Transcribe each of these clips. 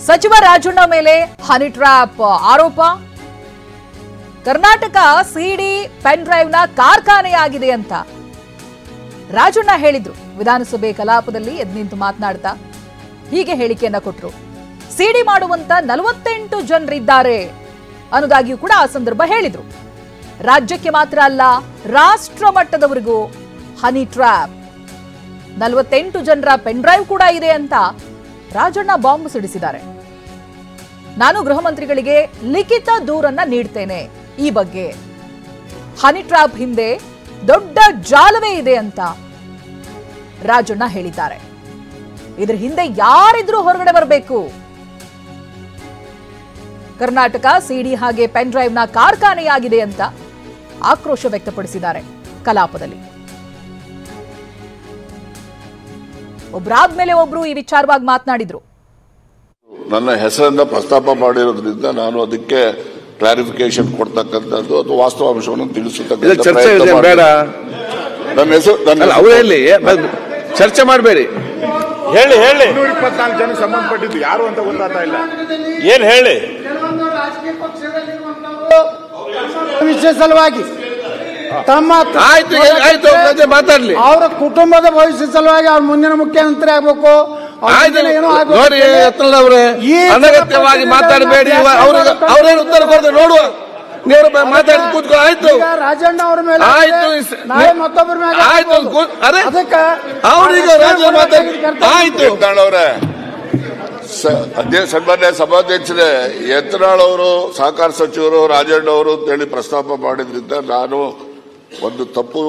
ಸಚಿವ ರಾಜಣ್ಣ ಮೇಲೆ honey trap ಆರೋಪ. ಕರ್ನಾಟಕ ಸಿಡಿ ಪೆನ್ ಡ್ರೈವ್ ನ ಕಾರ್ಖಾನೆಯಾಗಿದೆ ಅಂತ ರಾಜಣ್ಣ ಹೇಳಿದ್ರು. ವಿಧಾನಸಭೆ ಕಲಾಪದಲ್ಲಿ ಎದ್ದು ನಿಂತು ಮಾತನಾಡ್ತಾ ಹೀಗೆ ಹೇಳಿಕೆಯನ್ನ ಕೊಟ್ಟರು. ಸಿಡಿ ಮಾಡುವಂತ 48 ಜನರಿದ್ದಾರೆ ಅನ್ನೋದಾಗಿಯೂ ಕೂಡ ಆ ಸಂದರ್ಭ ಹೇಳಿದ್ರು. ರಾಜ್ಯಕ್ಕೆ ಮಾತ್ರ ಅಲ್ಲ, ರಾಷ್ಟ್ರ ಮಟ್ಟದವರೆಗೂ ಹನಿ ಟ್ರ್ಯಾಪ್. 48 ಜನರ ಪೆನ್ ಡ್ರೈವ್ ಕೂಡ ಇದೆ ಅಂತ ರಾಜಣ್ಣ ಬಾಂಬ್ ಸಿಡಿಸಿದ್ದಾರೆ. ನಾನು ಗೃಹ ಮಂತ್ರಿಗಳಿಗೆ ಲಿಖಿತ ದೂರನ್ನ ನೀಡ್ತೇನೆ. ಈ ಬಗ್ಗೆ ಹನಿ ಟ್ರ್ಯಾಪ್ ಹಿಂದೆ ದೊಡ್ಡ ಜಾಲವೇ ಇದೆ ಅಂತ ರಾಜಣ್ಣ ಹೇಳಿದ್ದಾರೆ. ಇದ್ರ ಹಿಂದೆ ಯಾರಿದ್ರೂ ಹೊರಗಡೆ ಬರಬೇಕು. ಕರ್ನಾಟಕ ಸಿಡಿ ಹಾಗೆ ಪೆನ್ ಡ್ರೈವ್ ನ ಕಾರ್ಖಾನೆಯಾಗಿದೆ ಅಂತ ಆಕ್ರೋಶ ವ್ಯಕ್ತಪಡಿಸಿದ್ದಾರೆ ಕಲಾಪದಲ್ಲಿ. ಒಬ್ಬರಾದ್ಮೇಲೆ ಒಬ್ರು ಈ ವಿಚಾರವಾಗಿ ಮಾತನಾಡಿದ್ರು. ನನ್ನ ಹೆಸರನ್ನ ಪ್ರಸ್ತಾಪ ಮಾಡಿರೋದ್ರಿಂದ ನಾನು ಅದಕ್ಕೆ ಕ್ಲಾರಿಫಿಕೇಶನ್ ಕೊಡ್ತಕ್ಕಂಥದ್ದು ಅಥವಾ ವಾಸ್ತವಾಂಶವನ್ನು ತಿಳಿಸತಕ್ಕಂಥ ಚರ್ಚೆ ಬೇಡ. ನನ್ನ ಹೆಸರು ಅವರಲ್ಲಿ ಚರ್ಚೆ ಮಾಡಬೇಡಿ. ಹೇಳಿ 224 ಜನ ಸಂಬಂಧಪಟ್ಟಿದ್ದು ಯಾರು ಅಂತ ಗೊತ್ತಾಗ್ತಾ ಇಲ್ಲ. ಏನ್ ಹೇಳಿ ವಿಷಯ ಸಲುವಾಗಿ ತಮ್ಮ ಆಯ್ತು ಮಾತಾಡ್ಲಿ. ಅವರ ಕುಟುಂಬದ ಭವಿಷ್ಯ ಸಲುವಾಗಿ ಅವ್ರ ಮುಂದಿನ ಮುಖ್ಯಮಂತ್ರಿ ಆಗ್ಬೇಕು. ನೋಡಿ ಅವರೇ, ಅನಗತ್ಯವಾಗಿ ಮಾತಾಡಬೇಡಿ. ಅವ್ರೇನು ಉತ್ತರ ಕೊಡ್ತಾರೆ ನೋಡುವ. ನೀವು ಮಾತಾಡಿ ಕೂತ್ಕೊ. ಆಯ್ತು ರಾಜಣ್ಣ ಅವ್ರ ಮೇಲೆ ಆಯ್ತು. ಮತ್ತೊಬ್ಬರ ಮೇಲೆ ಆಯ್ತು. ಅದಕ್ಕೆ ಅವ್ರಿಗೆ ರಾಜ ಮಾತಾಡಿ ಆಯ್ತು. ಅವರೇ, ಸನ್ಮಾನ್ಯ ಸಭಾಧ್ಯಕ್ಷರೇ, ಯತ್ನಾಳ್ ಅವರು ಸಹಕಾರ ಸಚಿವರು ರಾಜಣ್ಣ ಅವರು ಅಂತೇಳಿ ಪ್ರಸ್ತಾಪ ಮಾಡಿದ್ರಿಂದ ನಾನು ಒಂದು ತಪ್ಪು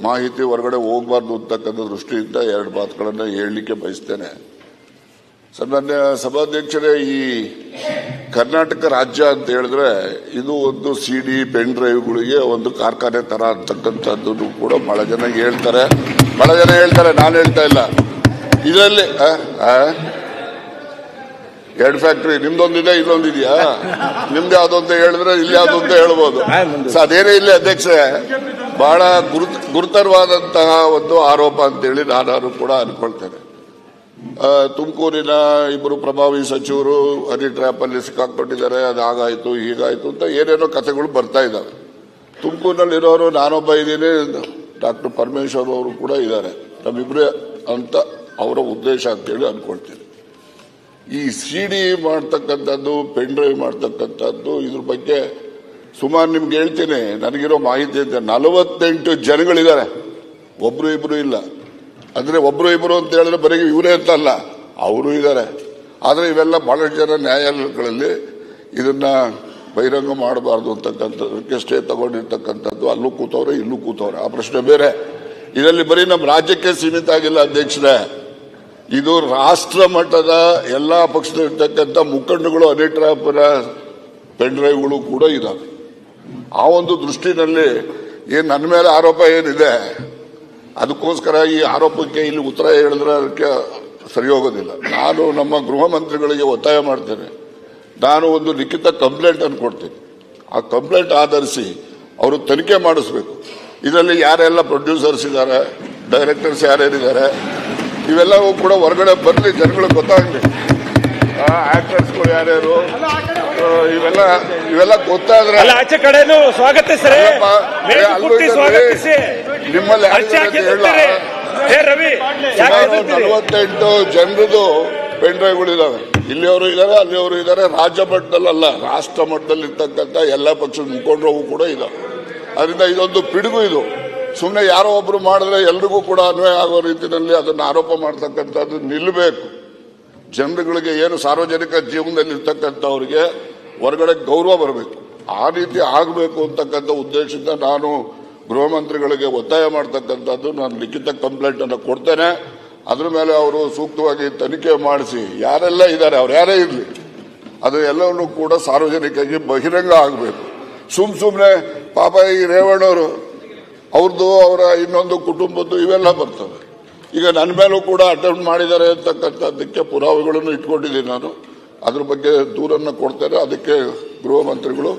ಮಾಹಿತಿ ಹೊರಗಡೆ ಹೋಗಬಾರ್ದು ಅಂತಕ್ಕಂಥ ದೃಷ್ಟಿಯಿಂದ 2 ಮಾತುಗಳನ್ನು ಹೇಳಲಿಕ್ಕೆ ಬಯಸ್ತೇನೆ. ಸನ್ಮಾನ್ಯ ಸಭಾಧ್ಯಕ್ಷರೇ, ಈ ಕರ್ನಾಟಕ ರಾಜ್ಯ ಅಂತ ಹೇಳಿದ್ರೆ ಇದು ಒಂದು ಸಿಡಿ ಪೆನ್ ಡ್ರೈವ್ಗಳಿಗೆ ಒಂದು ಕಾರ್ಖಾನೆ ತರ ಅಂತಕ್ಕಂಥದ್ದು ಕೂಡ ಬಹಳ ಜನ ಹೇಳ್ತಾರೆ. ನಾನು ಹೇಳ್ತಾ ಇಲ್ಲ. ಇದರಲ್ಲಿ 2 ಫ್ಯಾಕ್ಟ್ರಿ, ನಿಮ್ದೊಂದಿದೆ, ಇಲ್ಲೊಂದಿದೆಯಾ? ನಿಮ್ದು ಯಾವ್ದು ಅಂತ ಹೇಳಿದ್ರೆ ಇಲ್ಲಿ ಯಾವ್ದು ಅಂತ ಹೇಳ್ಬೋದು. ಅದೇನೇ ಇಲ್ಲ ಅಧ್ಯಕ್ಷರೇ, ಬಹಳ ಗುರುತರವಾದಂತಹ ಒಂದು ಆರೋಪ ಅಂತೇಳಿ ನಾನು ಕೂಡ ಅನ್ಕೊಳ್ತೇನೆ. ತುಮಕೂರಿನ 2 ಪ್ರಭಾವಿ ಸಚಿವರು ಹನಿ ಟ್ರ್ಯಾಪ್ ಅಲ್ಲಿ ಸಿಕ್ಕಾಕೊಂಡಿದ್ದಾರೆ, ಅದಾಗಾಯ್ತು ಹೀಗಾಯ್ತು ಅಂತ ಏನೇನೋ ಕಥೆಗಳು ಬರ್ತಾ ಇದ್ದಾವೆ. ತುಮಕೂರಿನಲ್ಲಿರೋರು ನಾನೊಬ್ಬ ಇದ್ದೀನಿ, ಡಾಕ್ಟರ್ ಪರಮೇಶ್ವರ್ ಅವರು ಕೂಡ ಇದ್ದಾರೆ, ನಮ್ಮಿಬ್ರೇ ಅಂತ ಅವರ ಉದ್ದೇಶ ಅಂತೇಳಿ ಅನ್ಕೊಳ್ತೀನಿ. ಈ ಸಿಡಿ ಮಾಡ್ತಕ್ಕಂಥದ್ದು, ಪೆನ್ ಡ್ರೈವ್ ಮಾಡ್ತಕ್ಕಂಥದ್ದು, ಇದ್ರ ಬಗ್ಗೆ ಸುಮಾರು ನಿಮ್ಗೆ ಹೇಳ್ತೀನಿ. ನನಗಿರೋ ಮಾಹಿತಿ ಇದೆ, 48 ಜನಗಳಿದ್ದಾರೆ, ಒಬ್ರು ಇಬ್ರು ಇಲ್ಲ. ಅಂದ್ರೆ ಒಬ್ರು ಇಬ್ರು ಅಂತ ಹೇಳಿದ್ರೆ ಬರೀ ಇವರೇ ಅಂತಲ್ಲ, ಅವರು ಇದ್ದಾರೆ. ಆದ್ರೆ ಇವೆಲ್ಲ ಬಹಳಷ್ಟು ಜನ ನ್ಯಾಯಾಲಯಗಳಲ್ಲಿ ಇದನ್ನ ಬಹಿರಂಗ ಮಾಡಬಾರ್ದು ಅಂತಕ್ಕಂಥದಕ್ಕೆ ಸ್ಟೇ ತಗೊಂಡಿರ್ತಕ್ಕಂಥದ್ದು. ಅಲ್ಲೂ ಕೂತವ್ರೆ, ಇಲ್ಲೂ ಕೂತವ್ರೆ, ಆ ಪ್ರಶ್ನೆ ಬೇರೆ. ಇದರಲ್ಲಿ ಬರೀ ನಮ್ಮ ರಾಜ್ಯಕ್ಕೆ ಸೀಮಿತ ಆಗಿಲ್ಲ ಅಧ್ಯಕ್ಷರೇ, ಇದು ರಾಷ್ಟ್ರ ಮಟ್ಟದ ಎಲ್ಲಾ ಪಕ್ಷದಲ್ಲಿರ್ತಕ್ಕಂಥ ಮುಖಂಡಗಳು ಹನಿ ಟ್ರ್ಯಾಪ್ನ ಪೆನ್ ಡ್ರೈವ್ಗಳು ಕೂಡ ಇದಾವೆ. ಆ ಒಂದು ದೃಷ್ಟಿನಲ್ಲಿ ನನ್ನ ಮೇಲೆ ಆರೋಪ ಏನಿದೆ, ಅದಕ್ಕೋಸ್ಕರ ಈ ಆರೋಪಕ್ಕೆ ಇಲ್ಲಿ ಉತ್ತರ ಹೇಳಿದ್ರೆ ಅದಕ್ಕೆ ಸರಿ ಹೋಗೋದಿಲ್ಲ. ನಾನು ನಮ್ಮ ಗೃಹ ಮಂತ್ರಿಗಳಿಗೆ ಒತ್ತಾಯ ಮಾಡ್ತೇನೆ. ನಾನು ಒಂದು ಲಿಖಿತ ಕಂಪ್ಲೇಂಟ್ ಅನ್ನು ಕೊಡ್ತೀನಿ. ಆ ಕಂಪ್ಲೇಂಟ್ ಆಧರಿಸಿ ಅವರು ತನಿಖೆ ಮಾಡಿಸ್ಬೇಕು. ಇದರಲ್ಲಿ ಯಾರೆಲ್ಲ ಪ್ರೊಡ್ಯೂಸರ್ಸ್ ಇದ್ದಾರೆ, ಡೈರೆಕ್ಟರ್ಸ್ ಯಾರ್ಯಾರಿದ್ದಾರೆ, ಇವೆಲ್ಲವೂ ಕೂಡ ಹೊರಗಡೆ ಬರಲಿ, ಜನಗಳಿಗೆ ಗೊತ್ತಾಗಲಿ. ಆಕ್ಟರ್ಸ್ಗಳು ಯಾರ್ಯಾರು, ಇವೆಲ್ಲ ಗೊತ್ತಾದ್ರೆ ಆಚೆ ಕಡೆನೂ ಸ್ವಾಗತಿಸ್ರಿ. ನಿಮ್ಮಲ್ಲಿ 48 ಜನರದು ಪೆನ್ ಡ್ರೈವ್ಗಳು ಇದಾವೆ. ಇಲ್ಲಿಯವರು ಇದ್ದಾರೆ, ಅಲ್ಲಿಯವರು ಇದ್ದಾರೆ. ರಾಜ್ಯ ಮಟ್ಟದಲ್ಲ, ರಾಷ್ಟ್ರ ಮಟ್ಟದಲ್ಲಿ ಇರ್ತಕ್ಕಂಥ ಎಲ್ಲ ಪಕ್ಷದ ಮುಖಂಡರು ಕೂಡ ಇದಾವೆ. ಅದರಿಂದ ಇದೊಂದು ಪಿಡುಗು. ಇದು ಸುಮ್ಮನೆ ಯಾರೋ ಒಬ್ರು ಮಾಡಿದ್ರೆ ಎಲ್ರಿಗೂ ಕೂಡ ಅನ್ವಯ ಆಗೋ ರೀತಿಯಲ್ಲಿ ಅದನ್ನು ಆರೋಪ ಮಾಡ್ತಕ್ಕಂಥದ್ದು ನಿಲ್ಲಬೇಕು. ಜನರುಗಳಿಗೆ ಏನು ಸಾರ್ವಜನಿಕ ಜೀವನದಲ್ಲಿ ಇರ್ತಕ್ಕಂಥವ್ರಿಗೆ ಹೊರಗಡೆ ಗೌರವ ಬರಬೇಕು. ಆ ರೀತಿ ಆಗಬೇಕು ಅಂತಕ್ಕಂಥ ಉದ್ದೇಶದಿಂದ ನಾನು ಗೃಹ ಮಂತ್ರಿಗಳಿಗೆ ಒತ್ತಾಯ ಮಾಡ್ತಕ್ಕಂಥದ್ದು. ನಾನು ಲಿಖಿತ ಕಂಪ್ಲೇಂಟ್ ಅನ್ನು ಕೊಡ್ತೇನೆ. ಅದ್ರ ಮೇಲೆ ಅವರು ಸೂಕ್ತವಾಗಿ ತನಿಖೆ ಮಾಡಿಸಿ ಯಾರೆಲ್ಲ ಇದ್ದಾರೆ, ಅವ್ರು ಯಾರೇ ಇರಲಿ, ಅದು ಎಲ್ಲವನ್ನೂ ಕೂಡ ಸಾರ್ವಜನಿಕರಿಗೆ ಬಹಿರಂಗ ಆಗಬೇಕು. ಸುಮ್ಮನೆ ಪಾಪ ಈ ರೇವಣ್ಣವರು ಅವ್ರದ್ದು, ಅವರ ಇನ್ನೊಂದು ಕುಟುಂಬದ್ದು ಇವೆಲ್ಲ ಬರ್ತವೆ. ಈಗ ನನ್ನ ಮೇಲೂ ಕೂಡ ಅಟೆಂಪ್ಟ್ ಮಾಡಿದ್ದಾರೆ ಅಂತಕ್ಕಂಥದ್ದಕ್ಕೆ ಪುರಾವೆಗಳನ್ನು ಇಟ್ಕೊಂಡಿದ್ದೀನಿ ನಾನು. ಅದ್ರ ಬಗ್ಗೆ ದೂರನ್ನು ಕೊಡ್ತೇನೆ. ಅದಕ್ಕೆ ಗೃಹ ಮಂತ್ರಿಗಳು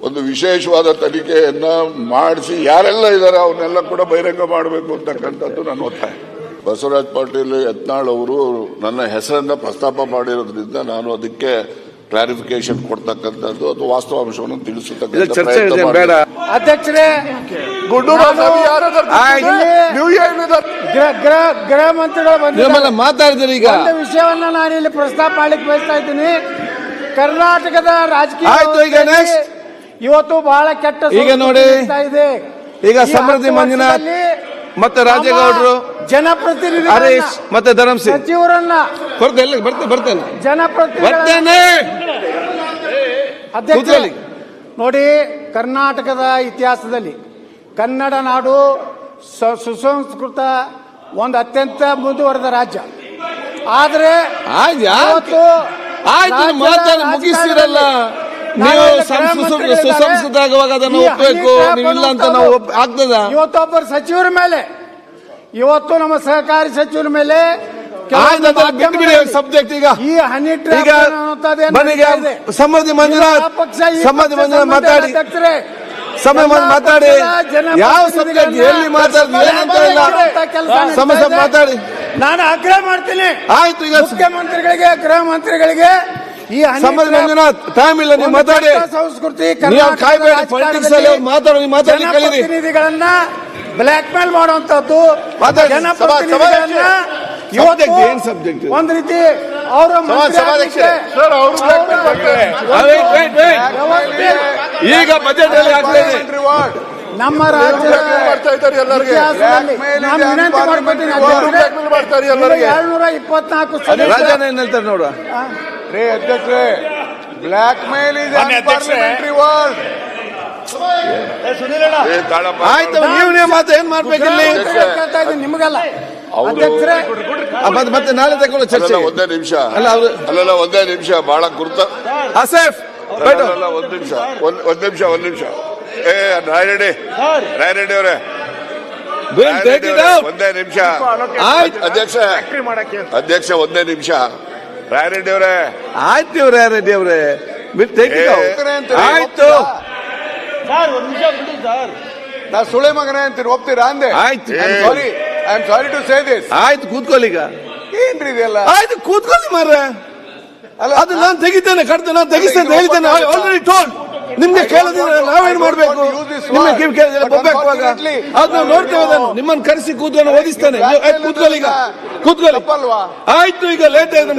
ಒಂದು ವಿಶೇಷವಾದ ತನಿಖೆಯನ್ನ ಮಾಡಿಸಿ ಯಾರೆಲ್ಲ ಇದ್ದಾರೆ ಅವನ್ನೆಲ್ಲ ಕೂಡ ಬಹಿರಂಗ ಮಾಡಬೇಕು ಅಂತಕ್ಕಂಥದ್ದು ನನ್ನ ಒತ್ತಾಯ. ಬಸವರಾಜ ಪಾಟೀಲ್ ಯತ್ನಾಳ್ ಅವರು ನನ್ನ ಹೆಸರನ್ನ ಪ್ರಸ್ತಾಪ ಮಾಡಿರೋದ್ರಿಂದ ನಾನು ಅದಕ್ಕೆ ಕ್ಲಾರಿಫಿಕೇಶನ್ ಕೊಡ್ತಕ್ಕಂಥದ್ದು ಅಥವಾ ವಾಸ್ತವಾಂಶವನ್ನು ತಿಳಿಸತಕ್ಕಂಥ ಪ್ರಯತ್ನ ಬೇಡ. ಅಧ್ಯಕ್ಷರೇ, ಗೃಹ ಮಂತ್ರಿಗಳು ಮಾತಾಡಿದ್ರೆ ಈಗ ಒಂದು ವಿಷಯವನ್ನ ನಾನು ಇಲ್ಲಿ ಪ್ರಸ್ತಾಪ ಮಾಡ್ಲಿಕ್ಕೆ ಬಯಸ್ತಾ ಇದ್ದೀನಿ. ಕರ್ನಾಟಕದ ರಾಜಕೀಯ ಇವತ್ತು ಬಹಳ ಕೆಟ್ಟ ಈಗ ನೋಡಿ ಇದೆ. ಈಗ ಸಮೃದ್ಧಿ ಮಂಜುನಾಥ್ ಮತ್ತೆ ರಾಜೇಗೌಡರು, ಜನಪ್ರತಿನಿಧಿ ಹರೀಶ್ ಮತ್ತೆ ಧರ್ಮಸಿಂಗ್ ಸಚಿವರನ್ನ ಬರ್ತೇನೆ ಜನಪ್ರತಿನಿಧಿ ಅಧ್ಯಕ್ಷ ನೋಡಿ, ಕರ್ನಾಟಕದ ಇತಿಹಾಸದಲ್ಲಿ ಕನ್ನಡ ನಾಡು ಸುಸಂಸ್ಕೃತ ಒಂದು ಅತ್ಯಂತ ಮುಂದುವರೆದ ರಾಜ್ಯ. ಆದ್ರೆ ಮುಗಿಸ್ತಿರಲ್ಲ ನೀವು ಸುಸಂಸ್ಕೃತ ಆಗುವಾಗ ಅದನ್ನು ಒಪ್ಪಬೇಕು, ನೀವಿಲ್ಲ ಅಂತ ನಾವು ಆಗ್ತದ. ಇವತ್ತೊಬ್ಬರು ಸಚಿವರ ಮೇಲೆ, ಇವತ್ತು ನಮ್ಮ ಸಹಕಾರಿ ಸಚಿವರ ಮೇಲೆ ಸಬ್ಜೆಕ್ಟ್ ಈಗ ಈ ಹನಿ ಸಮೃದ್ಧಿ ಮಂಜುನಾಥ್ ಮಾತಾಡಿ ಮಾತಾಡಿ ಯಾವ ಸಬ್ಜೆಕ್ಟ್ ಎಲ್ಲಿ ಸಮಸ್ಯೆ ಮಾತಾಡಿ. ನಾನು ಆಗ್ರಹ ಮಾಡ್ತೀನಿ, ಆಯ್ತು. ಈಗ ಮುಖ್ಯಮಂತ್ರಿಗಳಿಗೆ, ಗೃಹ ಮಂತ್ರಿಗಳಿಗೆ ಈ ಸಮೃದ್ಧಿ ಮಂಜುನಾಥ್ ಟೈಮ್ ಇಲ್ಲ, ನೀವು ಮಾತಾಡಿ. ಸಂಸ್ಕೃತಿ ಜನಪ್ರತಿನಿಧಿಗಳನ್ನ ಬ್ಲಾಕ್ ಮೇಲ್ ಮಾಡುವಂತದ್ದು, ಜನಪ್ರತಿನಿಧಿಗಳನ್ನ ಒಂದ್ ರೀತಿ ಅವರ ಈಗ ಬಜೆಟ್ ಅಲ್ಲಿ ಆಗ್ತದೆ. ನಮ್ಮ ರಾಜ್ಯದ ವಿನಂತಿ ಮಾಡ್ಕೊತೀನಿ, 724 ರಾಜನ ಏನ್ ಹೇಳ್ತಾರೆ ನೋಡುವ. ಅಧ್ಯಕ್ಷರೇ, ಬ್ಲಾಕ್ ಮೇಲ್ ಇದೆ ವರ್ಡ್. ಆಯ್ತು, ನೀವು ಮಾತು ಏನ್ ಮಾಡ್ಬೇಕಿಲ್ಲಿ ನಿಮಗಲ್ಲ ಅಧ್ಯಕ್ಷರೇ. ಮತ್ತೆ ನಾಳೆ ತಗೊಳ್ಳೋ ಚರ್ಚೆ. ಒಂದೇ ನಿಮಿಷ ಅಲ್ಲ, ಒಂದೇ ನಿಮಿಷ. ಬಹಳ ಗುರುತ ಆಸೆಫ್ ಒಂದ್ ನಿಮಿಷ. ರಾಯರೆಡ್ಡಿ ಅವರೇ, ಒಂದೇ ನಿಮಿಷ ಅಧ್ಯಕ್ಷ, ಒಂದೇ ನಿಮಿಷ. ರಾಯರೆಡ್ಡಿ ಅವರೇ, ಆಯ್ತು. ರಾಯರೆಡ್ಡಿ ಅವರೇ ಆಯ್ತು. ನಾ ಸುಳೆ ಮಗನೇ ಅಂತೀನಿ, ಒಪ್ತೀರಾ ಅಂದೆ? ಆಯ್ತು, I am sorry to say this. ಆಯ್ತು, ಕೂತ್ಕೊಳ್ಳಿ ಈಗ. ಏನ್ರಿ ಇದೆಲ್ಲ? ಆಯ್ತು, ಕೂತ್ಕೊಳ್ಳಿ ಮಾರ್ರೆ. ಅದು ನಾನು ತೆಗಿತೇನೆ, ನಾನು ತೆಗಿಸ್ತೇನೆ ಹೇಳ್ತೇನೆ. Already told. ನಿಮ್ಗೆ ಕೇಳೋದಿಲ್ಲ, ನಾವೇನ್ ಮಾಡ್ಬೇಕು? ನಿಮ್ಗೆ ಕಿವಿ ಕೇಳಿದ್ರೆ ಬೊಬ್ಬೆಕ್ಕುವಾಗ ಅದು ನಾವು ನೋಡ್ತೇವೆ. ಅದನ್ನು ನಿಮ್ಮನ್ನು ಕರೆಸಿ ಕೂತ್ಕೊಂಡು ಓದಿಸ್ತೇನೆ. ಕೂತ್ಕೊಳ್ಳಿ ಈಗ, ಕೂತ್ಕೊಳ್ಳಿ. ಆಯ್ತು, ಈಗ ಲೇಟ್ ಆಯ್ತು.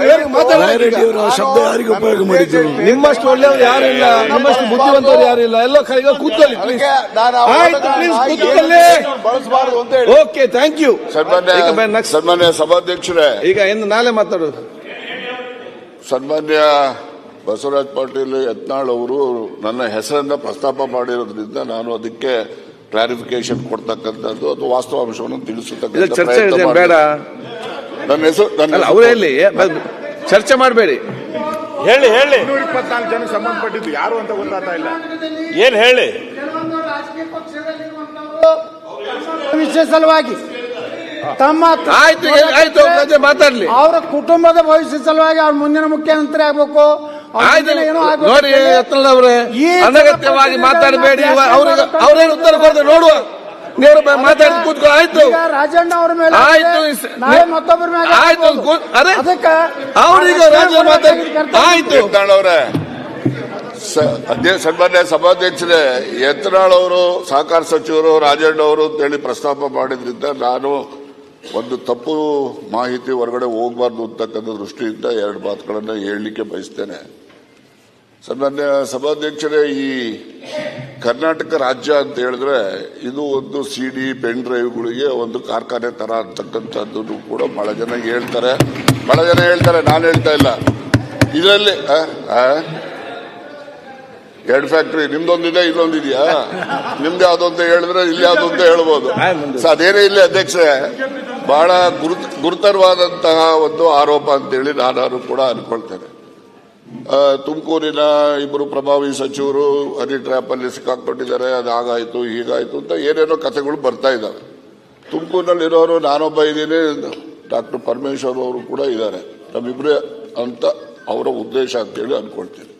ಶಬ್ದ ಯಾರಿಗೆ ಉಪಯೋಗ ಮಾಡಿದ್ರು? ನಿಮ್ಮಷ್ಟು ಒಳ್ಳೆಯವರು ಯಾರು ಇಲ್ಲ, ನಿಮ್ಮಷ್ಟು ಬುದ್ಧಿವಂತರು ಯಾರು ಇಲ್ಲ. ಎಲ್ಲ ಈಗ ಕೂತ್ಕೊಳ್ಳಿ. ಆಯ್ತು, ಪ್ಲೀಸ್ ಕೂತ್ಕೊಳ್ಳಿ. ಬಳಸಬಾರದು ಅಂತ ಹೇಳಿ. Okay, thank you. ಸನ್ಮಾನ್ಯ ಸಭಾಧ್ಯಕ್ಷರೇ, ಈಗ ಎಂದು ನಾಳೆ ಮಾತಾಡೋದು. ಸನ್ಮಾನ್ಯ ಬಸವರಾಜ ಪಾಟೀಲ್ ಯತ್ನಾಳ್ ಅವರು ನನ್ನ ಹೆಸರನ್ನ ಪ್ರಸ್ತಾಪ ಮಾಡಿರೋದ್ರಿಂದ ನಾನು ಅದಕ್ಕೆ ಕ್ಲಾರಿಫಿಕೇಶನ್ ಕೊಡ್ತಕ್ಕಂಥದ್ದು ಅಥವಾ ವಾಸ್ತವಾಂಶವನ್ನು ತಿಳಿಸತಕ್ಕಂಥ ಚರ್ಚೆ ಬೇಡ. ನನ್ನ ಹೆಸರು ಅವರೇ ಇಲ್ಲಿ ಚರ್ಚೆ ಮಾಡಬೇಡಿ. ಹೇಳಿ 224 ಜನ ಸಂಬಂಧಪಟ್ಟಿದ್ದು ಯಾರು ಅಂತ ಗೊತ್ತಾಗ್ತಾ ಇಲ್ಲ. ಏನ್ ಹೇಳಿ? ವಿಷಯ ಸಲುವಾಗಿ ತಮ್ಮ ಆಯ್ತು ಮಾತಾಡ್ಲಿ. ಅವರ ಕುಟುಂಬದ ಭವಿಷ್ಯ ಸಲುವಾಗಿ ಅವ್ರ ಮುಂದಿನ ಮುಖ್ಯಮಂತ್ರಿ ಆಗ್ಬೇಕು. ನೋಡಿ ಯತ್ನಾಳ್ ಅವರೇ, ಅನಗತ್ಯವಾಗಿ ಮಾತಾಡಬೇಡಿ. ಅವ್ರೇನು ಉತ್ತರ ಕೊಡ್ತಾರೆ ನೋಡುವ. ನೀವು ಮಾತಾಡಿ ಕೂತ್ಕೊ. ಆಯ್ತು, ರಾಜಣ್ಣ ಅವ್ರ ಮೇಲೆ ಆಯ್ತು, ಮತ್ತೊಬ್ಬರ ಮೇಲೆ ಆಯ್ತು. ಅದಕ್ಕೆ ಅವ್ರೀಗ ರಾಜ ಮಾತಾಡಿ. ಆಯ್ತು, ಯತ್ನಾಳ್ ಅವರೇ, ಸನ್ಮಾನ್ಯ ಸಭಾಧ್ಯಕ್ಷರೇ, ಯತ್ನಾಳ್ ಅವರು ಸಹಕಾರ ಸಚಿವರು, ರಾಜಣ್ಣ ಅವರು ಅಂತೇಳಿ ಪ್ರಸ್ತಾಪ ಮಾಡಿದ್ರಿಂದ ನಾನು ಒಂದು ತಪ್ಪು ಮಾಹಿತಿ ಹೊರಗಡೆ ಹೋಗಬಾರ್ದು ಅಂತಕ್ಕಂಥ ದೃಷ್ಟಿಯಿಂದ 2 ಮಾತುಗಳನ್ನು ಹೇಳಲಿಕ್ಕೆ ಬಯಸ್ತೇನೆ. ಸನ್ಮಾನ್ಯ ಸಭಾಧ್ಯಕ್ಷರೇ, ಈ ಕರ್ನಾಟಕ ರಾಜ್ಯ ಅಂತ ಹೇಳಿದ್ರೆ ಇದು ಒಂದು ಸಿಡಿ ಪೆನ್ ಡ್ರೈವ್ಗಳಿಗೆ ಒಂದು ಕಾರ್ಖಾನೆ ತರ ಅಂತಕ್ಕಂಥದ್ದು ಕೂಡ ಬಹಳ ಜನ ಹೇಳ್ತಾರೆ. ನಾನು ಹೇಳ್ತಾ ಇಲ್ಲ. ಇದರಲ್ಲಿ 2 ಫ್ಯಾಕ್ಟ್ರಿ, ನಿಮ್ದೊಂದಿದೆ, ಇಲ್ಲೊಂದಿದೆಯಾ? ನಿಮ್ದು ಯಾವ್ದು ಅಂತ ಹೇಳಿದ್ರೆ ಇಲ್ಲಿ ಯಾವ್ದು ಅಂತ ಹೇಳ್ಬೋದು. ಅದೇನೇ ಇಲ್ಲ ಅಧ್ಯಕ್ಷರೇ, ಬಹಳ ಗುರುತರವಾದಂತಹ ಒಂದು ಆರೋಪ ಅಂತೇಳಿ ನಾನು ಕೂಡ ಅನ್ಕೊಳ್ತೇನೆ. ತುಮಕೂರಿನ 2 ಪ್ರಭಾವಿ ಸಚಿವರು ಹನಿ ಟ್ರ್ಯಾಪ್ ಅಲ್ಲಿ ಸಿಕ್ಕಾಕೊಂಡಿದ್ದಾರೆ, ಅದಾಗಾಯ್ತು ಹೀಗಾಯ್ತು ಅಂತ ಏನೇನೋ ಕಥೆಗಳು ಬರ್ತಾ ಇದ್ದಾವೆ. ತುಮಕೂರಿನಲ್ಲಿರೋರು ನಾನೊಬ್ಬ ಇದ್ದೀನಿ, ಡಾಕ್ಟರ್ ಪರಮೇಶ್ವರ್ ಅವರು ಕೂಡ ಇದ್ದಾರೆ, ನಮ್ಮಿಬ್ರೇ ಅಂತ ಅವರ ಉದ್ದೇಶ ಅಂತೇಳಿ ಅನ್ಕೊಳ್ತೀನಿ.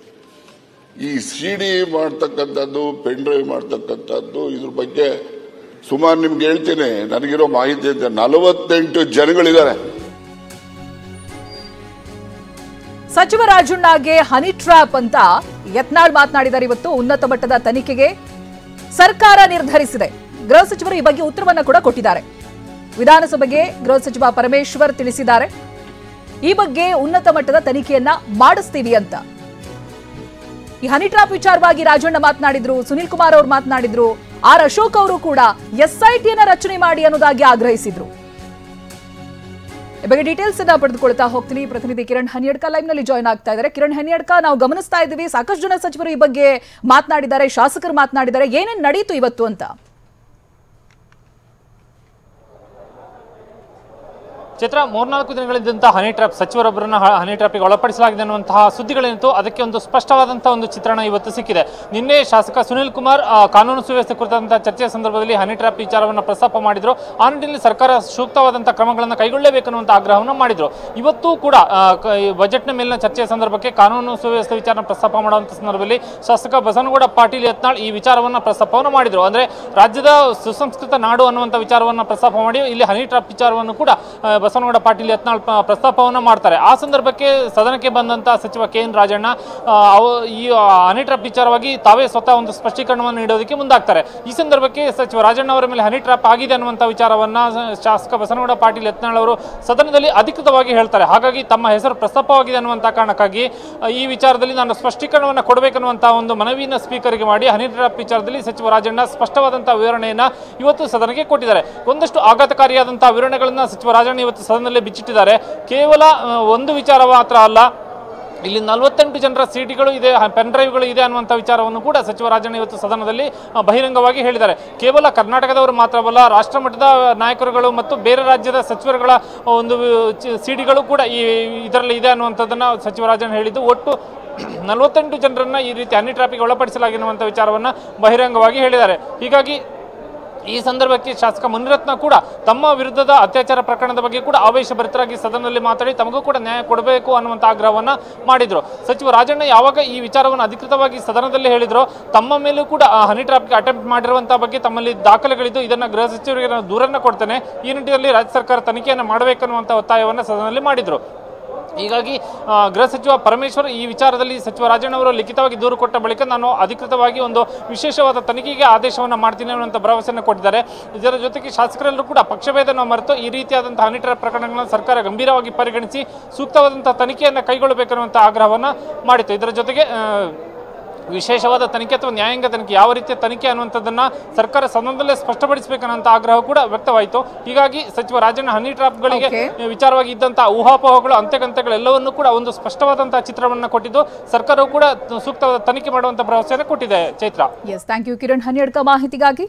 ಈ ಸಿಡಿ ಮಾಡ್ತಕ್ಕಂಥದ್ದು, ಪೆನ್ ಡ್ರೈವ್ ಮಾಡ್ತಕ್ಕಂಥದ್ದು, ಇದ್ರ ಬಗ್ಗೆ ಸುಮಾರು ನಿಮ್ಗೆ ಹೇಳ್ತೀನಿ, ನನಗಿರೋ ಮಾಹಿತಿ ಅಂತ 48 ಜನಗಳಿದ್ದಾರೆ. ಸಚಿವ ರಾಜಣ್ಣಗೆ ಹನಿ ಟ್ರ್ಯಾಪ್ ಅಂತ ಯತ್ನಾಳ್ ಮಾತನಾಡಿದ್ದಾರೆ. ಇವತ್ತು ಉನ್ನತ ಮಟ್ಟದ ತನಿಖೆಗೆ ಸರ್ಕಾರ ನಿರ್ಧರಿಸಿದೆ. ಗೃಹ ಸಚಿವರು ಈ ಬಗ್ಗೆ ಉತ್ತರವನ್ನ ಕೂಡ ಕೊಟ್ಟಿದ್ದಾರೆ. ವಿಧಾನಸಭೆಗೆ ಗೃಹ ಸಚಿವ ಪರಮೇಶ್ವರ್ ತಿಳಿಸಿದ್ದಾರೆ, ಈ ಬಗ್ಗೆ ಉನ್ನತ ಮಟ್ಟದ ತನಿಖೆಯನ್ನ ಮಾಡಿಸ್ತೀವಿ ಅಂತ. ಈ ಹನಿ ಟ್ರ್ಯಾಪ್ ವಿಚಾರವಾಗಿ ರಾಜಣ್ಣ ಮಾತನಾಡಿದ್ರು, ಸುನಿಲ್ ಕುಮಾರ್ ಅವರು ಮಾತನಾಡಿದ್ರು, ಆರ್ ಅಶೋಕ್ ಅವರು ಕೂಡ ಎಸ್ಐಟಿಯನ್ನ ರಚನೆ ಮಾಡಿ ಅನ್ನೋದಾಗಿ ಆಗ್ರಹಿಸಿದ್ರು. ಈ ಬಗ್ಗೆ ಡೀಟೇಲ್ಸ್ ಅನ್ನ ಪಡೆದುಕೊಳ್ತಾ ಹೋಗ್ತೀನಿ. ಪ್ರತಿನಿಧಿ ಕಿರಣ್ ಹನಿಯಡ್ಕ ಲೈವ್ ನಲ್ಲಿ ಜಾಯ್ನ್ ಆಗ್ತಾ ಇದ್ದಾರೆ. ಕಿರಣ್ ಹನಿಯಡ್ಕ, ನಾವು ಗಮನಿಸ್ತಾ ಇದ್ದೀವಿ ಸಾಕಷ್ಟು ಜನ ಸಚಿವರು ಈ ಬಗ್ಗೆ ಮಾತನಾಡಿದ್ದಾರೆ, ಶಾಸಕರು ಮಾತನಾಡಿದ್ದಾರೆ. ಏನೇನು ನಡೀತು ಇವತ್ತು ಅಂತ? ಚಿತ್ರ 3-4 ದಿನಗಳಿದ್ದಂತಹ ಹನಿ ಟ್ರ್ಯಾಪ್, ಸಚಿವರೊಬ್ಬರನ್ನ ಹನಿ ಟ್ರ್ಯಾಪಿಗೆ ಒಳಪಡಿಸಲಾಗಿದೆ ಅನ್ನುವಂತಹ ಸುದ್ದಿಗಳೇನಿತ್ತು, ಅದಕ್ಕೆ ಒಂದು ಸ್ಪಷ್ಟವಾದಂತಹ ಒಂದು ಚಿತ್ರಣ ಇವತ್ತು ಸಿಕ್ಕಿದೆ. ನಿನ್ನೆ ಶಾಸಕ ಸುನಿಲ್ ಕುಮಾರ್ ಕಾನೂನು ಸುವ್ಯವಸ್ಥೆ ಕುರಿತಂತಹ ಚರ್ಚೆಯ ಸಂದರ್ಭದಲ್ಲಿ ಹನಿ ಟ್ರ್ಯಾಪ್ ವಿಚಾರವನ್ನು ಪ್ರಸ್ತಾಪ ಮಾಡಿದ್ರು. ಆ ನಿಟ್ಟಿನಲ್ಲಿ ಸರ್ಕಾರ ಸೂಕ್ತವಾದಂತಹ ಕ್ರಮಗಳನ್ನು ಕೈಗೊಳ್ಳಬೇಕನ್ನುವಂಥ ಆಗ್ರಹವನ್ನು ಮಾಡಿದ್ರು. ಇವತ್ತು ಕೂಡ ಬಜೆಟ್ನ ಮೇಲಿನ ಚರ್ಚೆಯ ಸಂದರ್ಭಕ್ಕೆ ಕಾನೂನು ಸುವ್ಯವಸ್ಥೆ ವಿಚಾರ ಪ್ರಸ್ತಾಪ ಮಾಡುವಂಥ ಸಂದರ್ಭದಲ್ಲಿ ಶಾಸಕ ಬಸನಗೌಡ ಪಾಟೀಲ್ ಯತ್ನಾಳ್ ಈ ವಿಚಾರವನ್ನು ಪ್ರಸ್ತಾಪವನ್ನು ಮಾಡಿದ್ರು. ಅಂದ್ರೆ ರಾಜ್ಯದ ಸುಸಂಸ್ಕೃತ ನಾಡು ಅನ್ನುವಂಥ ವಿಚಾರವನ್ನು ಪ್ರಸ್ತಾಪ ಮಾಡಿ ಇಲ್ಲಿ ಹನಿ ಟ್ರ್ಯಾಪ್ ವಿಚಾರವನ್ನು ಕೂಡ ಬಸನಗೌಡ ಪಾಟೀಲ್ ಯತ್ನಾಳ್ ಪ್ರಸ್ತಾಪವನ್ನು ಮಾಡ್ತಾರೆ. ಆ ಸಂದರ್ಭಕ್ಕೆ ಸದನಕ್ಕೆ ಬಂದಂತ ಸಚಿವ ಕೆ.ಎನ್. ರಾಜಣ್ಣ ಈ ಹನಿ ಟ್ರ್ಯಾಪ್ ವಿಚಾರವಾಗಿ ತಾವೇ ಸ್ವತಃ ಒಂದು ಸ್ಪಷ್ಟೀಕರಣವನ್ನು ನೀಡೋದಕ್ಕೆ ಮುಂದಾಗ್ತಾರೆ. ಈ ಸಂದರ್ಭಕ್ಕೆ ಸಚಿವ ರಾಜಣ್ಣ ಅವರ ಮೇಲೆ ಹನಿ ಟ್ರ್ಯಾಪ್ ಆಗಿದೆ ಅನ್ನುವಂಥ ವಿಚಾರವನ್ನ ಶಾಸಕ ಬಸನಗೌಡ ಪಾಟೀಲ್ ಯತ್ನಾಳ್ ಅವರು ಸದನದಲ್ಲಿ ಅಧಿಕೃತವಾಗಿ ಹೇಳ್ತಾರೆ. ಹಾಗಾಗಿ ತಮ್ಮ ಹೆಸರು ಪ್ರಸ್ತಾಪವಾಗಿದೆ ಅನ್ನುವಂಥ ಕಾರಣಕ್ಕಾಗಿ ಈ ವಿಚಾರದಲ್ಲಿ ನಾನು ಸ್ಪಷ್ಟೀಕರಣವನ್ನು ಕೊಡಬೇಕನ್ನುವಂತಹ ಒಂದು ಮನವಿಯನ್ನು ಸ್ಪೀಕರ್ಗೆ ಮಾಡಿ ಹನಿ ಟ್ರ್ಯಾಪ್ ವಿಚಾರದಲ್ಲಿ ಸಚಿವ ರಾಜಣ್ಣ ಸ್ಪಷ್ಟವಾದಂತಹ ವಿವರಣೆಯನ್ನ ಇವತ್ತು ಸದನಕ್ಕೆ ಕೊಟ್ಟಿದ್ದಾರೆ. ಒಂದಷ್ಟು ಆಘಾತಕಾರಿಯಾದಂತಹ ವಿವರಣೆಗಳನ್ನ ಸಚಿವ ರಾಜಣ್ಣ ಇವತ್ತು ಸದನದಲ್ಲಿ ಬಿಚ್ಚಿಟ್ಟಿದ್ದಾರೆ. ಕೇವಲ ಒಂದು ವಿಚಾರ ಮಾತ್ರ ಅಲ್ಲ, ಇಲ್ಲಿ 48 ಜನರ ಸಿಡಿಗಳು ಇದೆ, ಪೆನ್ ಡ್ರೈವ್ಗಳು ಇದೆ ಅನ್ನುವಂಥ ವಿಚಾರವನ್ನು ಕೂಡ ಸಚಿವ ರಾಜಣ್ಣ ಇವತ್ತು ಸದನದಲ್ಲಿ ಬಹಿರಂಗವಾಗಿ ಹೇಳಿದ್ದಾರೆ. ಕೇವಲ ಕರ್ನಾಟಕದವರು ಮಾತ್ರವಲ್ಲ, ರಾಷ್ಟ್ರ ಮಟ್ಟದ ನಾಯಕರುಗಳು ಮತ್ತು ಬೇರೆ ರಾಜ್ಯದ ಸಚಿವರುಗಳ ಒಂದು ಸಿಡಿಗಳು ಕೂಡ ಇದರಲ್ಲಿ ಇದೆ ಅನ್ನುವಂಥದ್ದನ್ನು ಸಚಿವ ರಾಜಣ್ಣ ಹೇಳಿದ್ದು. ಒಟ್ಟು 48 ಜನರನ್ನ ಈ ರೀತಿ ಹನಿ ಟ್ರ್ಯಾಪಿಗೆ ಒಳಪಡಿಸಲಾಗಿರುವಂಥ ವಿಚಾರವನ್ನು ಬಹಿರಂಗವಾಗಿ ಹೇಳಿದ್ದಾರೆ. ಹೀಗಾಗಿ ಈ ಸಂದರ್ಭಕ್ಕೆ ಶಾಸಕ ಮುನಿರತ್ನ ಕೂಡ ತಮ್ಮ ವಿರುದ್ಧದ ಅತ್ಯಾಚಾರ ಪ್ರಕರಣದ ಬಗ್ಗೆ ಕೂಡ ಆವೇಶಭರಿತರಾಗಿ ಸದನದಲ್ಲಿ ಮಾತಾಡಿ ತಮಗೂ ಕೂಡ ನ್ಯಾಯ ಕೊಡಬೇಕು ಅನ್ನುವಂಥ ಆಗ್ರಹವನ್ನ ಮಾಡಿದ್ರು. ಸಚಿವ ರಾಜಣ್ಣ ಯಾವಾಗ ಈ ವಿಚಾರವನ್ನು ಅಧಿಕೃತವಾಗಿ ಸದನದಲ್ಲಿ ಹೇಳಿದ್ರು, ತಮ್ಮ ಮೇಲೂ ಕೂಡ ಹನಿ ಟ್ರ್ಯಾಪ್ಗೆ ಅಟೆಂಪ್ಟ್ ಮಾಡಿರುವಂತಹ ಬಗ್ಗೆ ತಮ್ಮಲ್ಲಿ ದಾಖಲೆಗಳಿದ್ದು, ಇದನ್ನ ಗೃಹ ಸಚಿವರಿಗೆ ನಾನು ದೂರನ್ನ ಕೊಡ್ತೇನೆ, ಈ ನಿಟ್ಟಿನಲ್ಲಿ ರಾಜ್ಯ ಸರ್ಕಾರ ತನಿಖೆಯನ್ನು ಮಾಡಬೇಕನ್ನುವಂಥ ಒತ್ತಾಯವನ್ನು ಸದನದಲ್ಲಿ ಮಾಡಿದ್ರು. ಹೀಗಾಗಿ ಗೃಹ ಸಚಿವ ಪರಮೇಶ್ವರ್ ಈ ವಿಚಾರದಲ್ಲಿ ಸಚಿವ ರಾಜಣ್ಣ ಅವರು ಲಿಖಿತವಾಗಿ ದೂರು ಕೊಟ್ಟ ಬಳಿಕ ನಾನು ಅಧಿಕೃತವಾಗಿ ಒಂದು ವಿಶೇಷವಾದ ತನಿಖೆಗೆ ಆದೇಶವನ್ನು ಮಾಡ್ತೀನಿ ಅನ್ನುವಂಥ ಭರವಸೆಯನ್ನು ಕೊಟ್ಟಿದ್ದಾರೆ. ಇದರ ಜೊತೆಗೆ ಶಾಸಕರೆಲ್ಲರೂ ಕೂಡ ಪಕ್ಷಭೇದವನ್ನು ಮರೆತು ಈ ರೀತಿಯಾದಂತಹ ಹನಿ ಟ್ರ್ಯಾಪ್ ಪ್ರಕರಣಗಳನ್ನು ಸರ್ಕಾರ ಗಂಭೀರವಾಗಿ ಪರಿಗಣಿಸಿ ಸೂಕ್ತವಾದಂತಹ ತನಿಖೆಯನ್ನು ಕೈಗೊಳ್ಳಬೇಕನ್ನುವಂಥ ಆಗ್ರಹವನ್ನು ಮಾಡಿತ್ತು. ಇದರ ಜೊತೆಗೆ ವಿಶೇಷವಾದ ತನಿಖೆ ಅಥವಾ ನ್ಯಾಯಾಂಗ ತನಿಖೆ, ಯಾವ ರೀತಿಯ ತನಿಖೆ ಅನ್ನುವಂಥದ್ದನ್ನ ಸರ್ಕಾರ ಸದನದಲ್ಲೇ ಸ್ಪಷ್ಟಪಡಿಸಬೇಕನ್ನೋ ಆಗ್ರಹ ಕೂಡ ವ್ಯಕ್ತವಾಯಿತು. ಹೀಗಾಗಿ ಸಚಿವ ರಾಜಣ್ಣ ಹನಿ ಟ್ರ್ಯಾಪ್ಗಳಿಗೆ ವಿಚಾರವಾಗಿ ಇದ್ದಂತಹ ಊಹಾಪೋಹಗಳು, ಅಂತೆಗಂತೆಗಳೆಲ್ಲವನ್ನೂ ಕೂಡ ಒಂದು ಸ್ಪಷ್ಟವಾದಂತಹ ಚಿತ್ರವನ್ನು ಕೊಟ್ಟಿದ್ದು, ಸರ್ಕಾರವು ಕೂಡ ಸೂಕ್ತವಾದ ತನಿಖೆ ಮಾಡುವಂತಹ ಭರವಸೆಯನ್ನು ಕೊಟ್ಟಿದೆ. ಚೈತ್ರ, ಥ್ಯಾಂಕ್ ಯು ಕಿರಣ್ ಹನಿಯಡ್ಕ ಮಾಹಿತಿಗಾಗಿ.